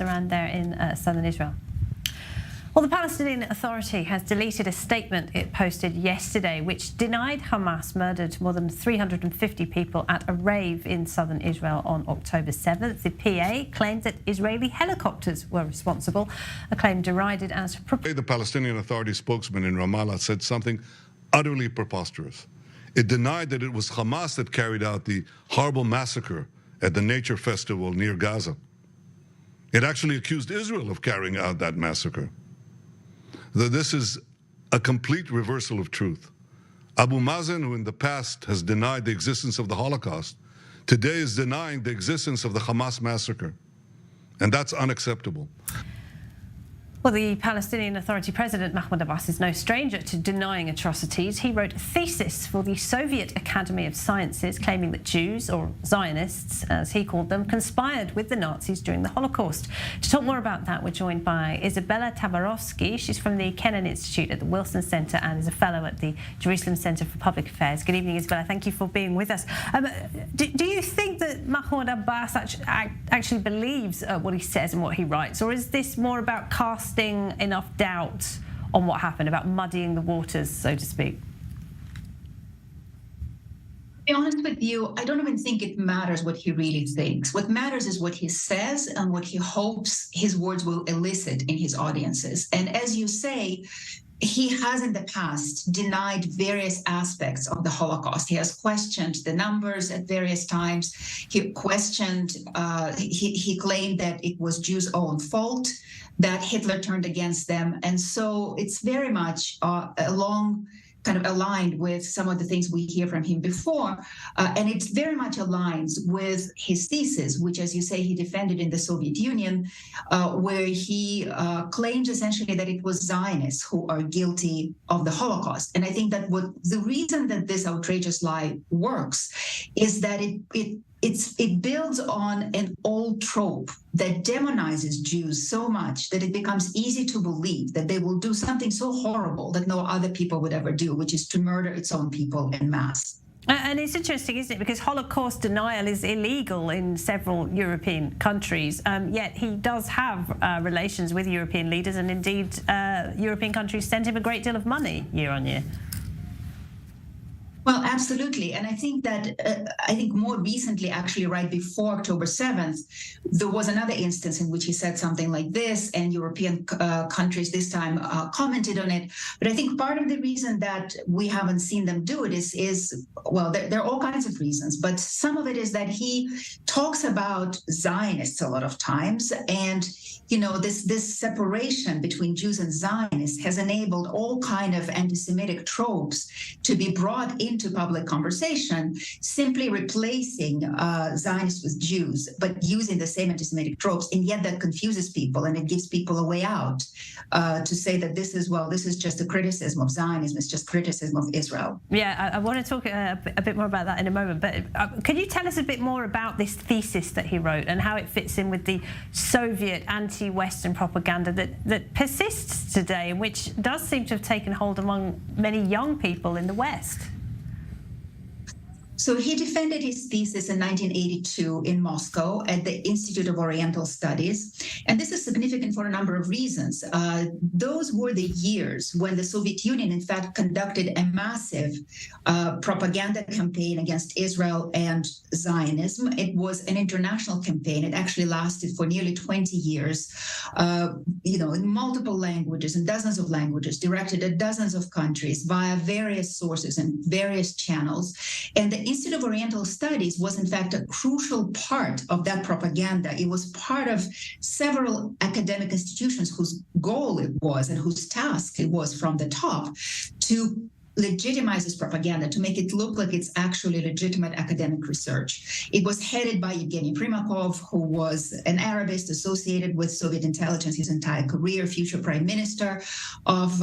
around there in southern Israel. Well, the Palestinian Authority has deleted a statement it posted yesterday which denied Hamas murdered more than 350 people at a rave in southern Israel on October 7th. The PA claimed that Israeli helicopters were responsible, a claim derided as... The Palestinian Authority spokesman in Ramallah said something utterly preposterous. It denied that it was Hamas that carried out the horrible massacre at the Nature Festival near Gaza. It actually accused Israel of carrying out that massacre. This is a complete reversal of truth. Abu Mazen, who in the past has denied the existence of the Holocaust, today is denying the existence of the Hamas massacre. And that's unacceptable. Well, the Palestinian Authority President Mahmoud Abbas is no stranger to denying atrocities. He wrote a thesis for the Soviet Academy of Sciences claiming that Jews, or Zionists as he called them, conspired with the Nazis during the Holocaust. To talk more about that, we're joined by Izabella Tabarovsky. She's from the Kennan Institute at the Wilson Center and is a fellow at the Jerusalem Center for Public Affairs. Good evening, Izabella. Thank you for being with us. Do you think that Mahmoud Abbas actually believes what he says and what he writes, or is this more about casting enough doubt on what happened, about muddying the waters, so to speak? To be honest with you, I don't even think it matters what he really thinks. What matters is what he says and what he hopes his words will elicit in his audiences. And as you say, he has in the past denied various aspects of the Holocaust. He has questioned the numbers at various times. He questioned, he claimed that it was Jews' own fault, that Hitler turned against them. And so it's very much along kind of aligned with some of the things we hear from him before. And it very much aligns with his thesis, which, as you say, he defended in the Soviet Union, where he claims essentially that it was Zionists who are guilty of the Holocaust. And I think that the reason that this outrageous lie works is that it builds on an old trope that demonizes Jews so much that it becomes easy to believe that they will do something so horrible that no other people would ever do, which is to murder its own people en masse. And it's interesting, isn't it? Because Holocaust denial is illegal in several European countries, yet he does have relations with European leaders, and indeed European countries send him a great deal of money year on year. Well, absolutely. And I think that, more recently, actually, right before October 7th, there was another instance in which he said something like this, and European countries this time commented on it. But I think part of the reason that we haven't seen them do it is well, there are all kinds of reasons, but some of it is that he talks about Zionists a lot of times. And, you know, this separation between Jews and Zionists has enabled all kind of anti-Semitic tropes to be brought into public conversation, simply replacing Zionists with Jews, but using the same anti-Semitic tropes. And yet that confuses people, and it gives people a way out to say that this is just a criticism of Zionism, it's just criticism of Israel. Yeah, I want to talk a bit more about that in a moment, but could you tell us a bit more about this thesis that he wrote and how it fits in with the Soviet anti-Western propaganda that persists today, and which does seem to have taken hold among many young people in the West? So he defended his thesis in 1982 in Moscow at the Institute of Oriental Studies. And this is significant for a number of reasons. Those were the years when the Soviet Union, in fact, conducted a massive propaganda campaign against Israel and Zionism. It was an international campaign. It actually lasted for nearly 20 years, in multiple languages, in dozens of languages, directed at dozens of countries via various sources and various channels. And the Institute of Oriental Studies was, in fact, a crucial part of that propaganda. It was part of several academic institutions whose goal it was and whose task it was from the top to legitimize this propaganda, to make it look like it's actually legitimate academic research. It was headed by Evgeny Primakov, who was an Arabist associated with Soviet intelligence his entire career, future prime minister of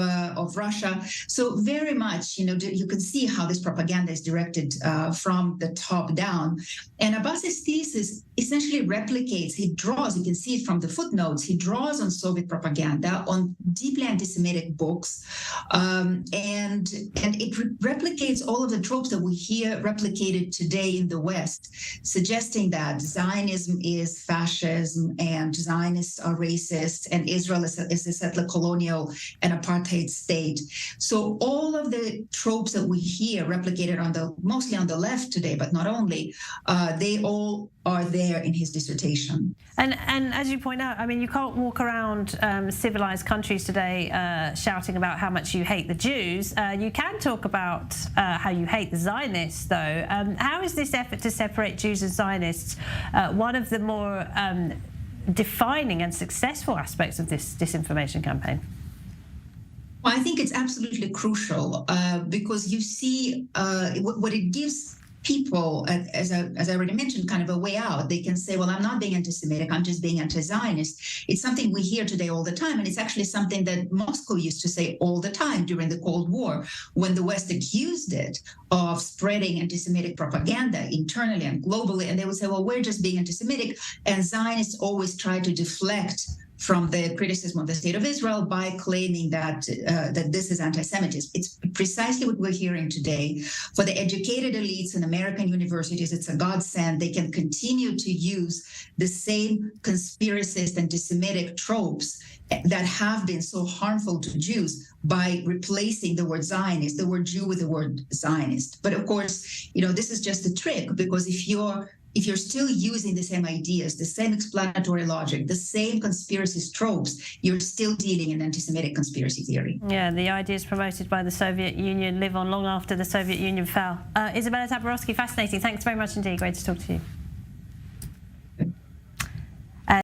Russia. So very much, you can see how this propaganda is directed from the top down. And Abbas's thesis essentially replicates, he draws, you can see it from the footnotes, he draws on Soviet propaganda, on deeply anti-Semitic books, and it replicates all of the tropes that we hear replicated today in the West, suggesting that Zionism is fascism and Zionists are racist and Israel is a settler colonial and apartheid state. So all of the tropes that we hear replicated mostly on the left today, but not only, they all are there in his dissertation. And as you point out, I mean, you can't walk around civilized countries today shouting about how much you hate the Jews. You can talk about how you hate the Zionists, though. How is this effort to separate Jews and Zionists one of the more defining and successful aspects of this disinformation campaign? Well, I think it's absolutely crucial because you see what it gives people, as I already mentioned, kind of a way out. They can say, well, I'm not being anti-Semitic, I'm just being anti-Zionist. It's something we hear today all the time, and it's actually something that Moscow used to say all the time during the Cold War, when the West accused it of spreading anti-Semitic propaganda internally and globally, and they would say, well, we're just being anti-Semitic, and Zionists always try to deflect from the criticism of the state of Israel by claiming that this is anti-Semitism. It's precisely what we're hearing today. For the educated elites in American universities, it's a godsend. They can continue to use the same conspiracist anti-Semitic tropes that have been so harmful to Jews by replacing the word Zionist, the word Jew, with the word Zionist. But of course, this is just a trick, because if you're still using the same ideas, the same explanatory logic, the same conspiracist tropes, you're still dealing in anti-Semitic conspiracy theory. Yeah, the ideas promoted by the Soviet Union live on long after the Soviet Union fell. Izabella Tabarovsky, fascinating. Thanks very much indeed. Great to talk to you.